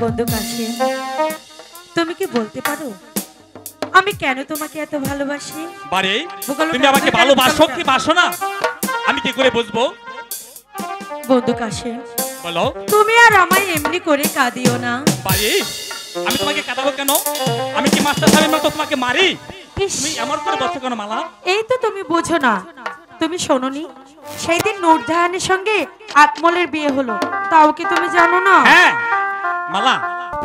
বন্ধু কাশি, তুমি কি বলতে পারো আমি কেন তোমাকে এত ভালোবাসি? বারে তুমি আমাকে ভালোবাসো কি বাসো না আমি কি করে বুঝবো? বন্ধু কাশি বলো। তুমি আর আমায় এমনি করে কাঁদিও না। বারে আমি তোমাকে কাঁদাবো কেন? আমি কি মাস্টার সাহেবের মতো তোমাকে মারি? তুমি এমন করে বলছো কেন মালা? এই তো তুমি বোঝো না, তুমি শোনোনি সেই দিন নূরজাহানের সঙ্গে আকমলের বিয়ে হলো, তাও কি তুমি জানো না? হ্যাঁ মালা,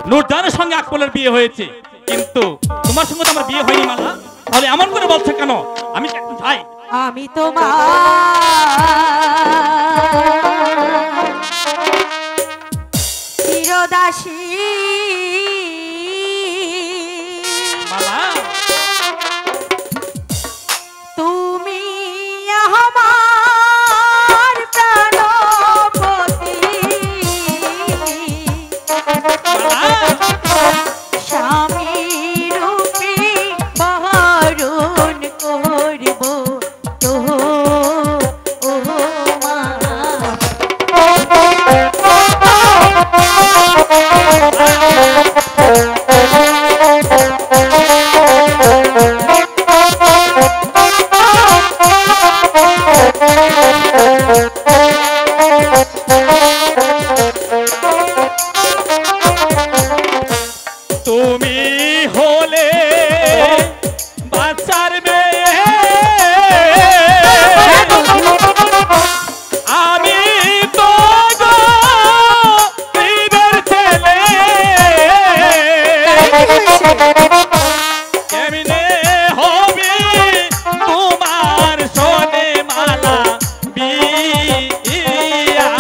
নূরজাহানের সঙ্গে আকমলের বিয়ে হয়েছে, কিন্তু তোমার সঙ্গে তো আমার বিয়ে হয়নি মালা। তাহলে এমন করে বলছো কেন? আমি এখন যাই। আমি তোমার চিরদাসী মালা, তুমি আমার প্রাণপতি, স্বামী রূপে বরণ করব তো ও মা। তুমি হলে বাচ্চার মেয়ে, আমি তো গরিবের ছেলে, কেমনে হবে তোমার সোনে মালা বিয়া?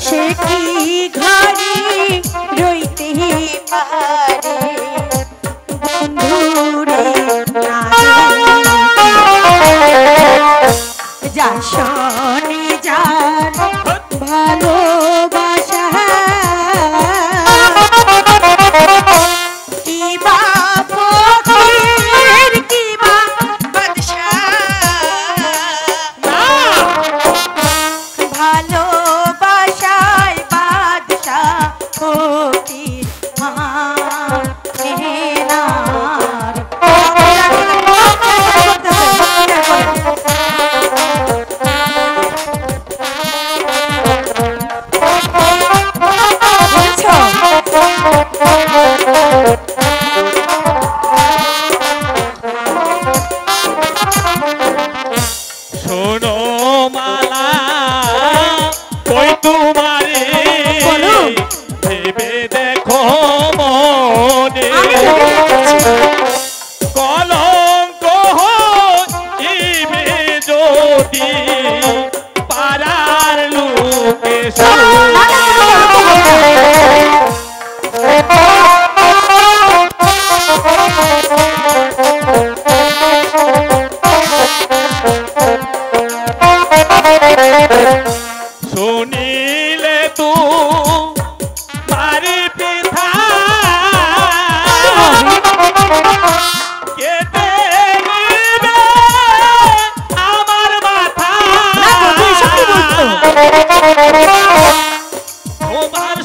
সে কি ঘরে রইতে পারে বন্ধুরে যা শোনে যার ভালোবাসা কি বা ফকির কি বা বাদশা, ভালোবাসায় বাদশা ফকির মায়ের শোনো মালা, কই তোমারে ভেবে দেখো মনে, কলঙ্ক হইবে যদি পাড়ার লোকে শুনিলে তু মারি পিঠা কেটে নিবে আমার মাথা, তোমার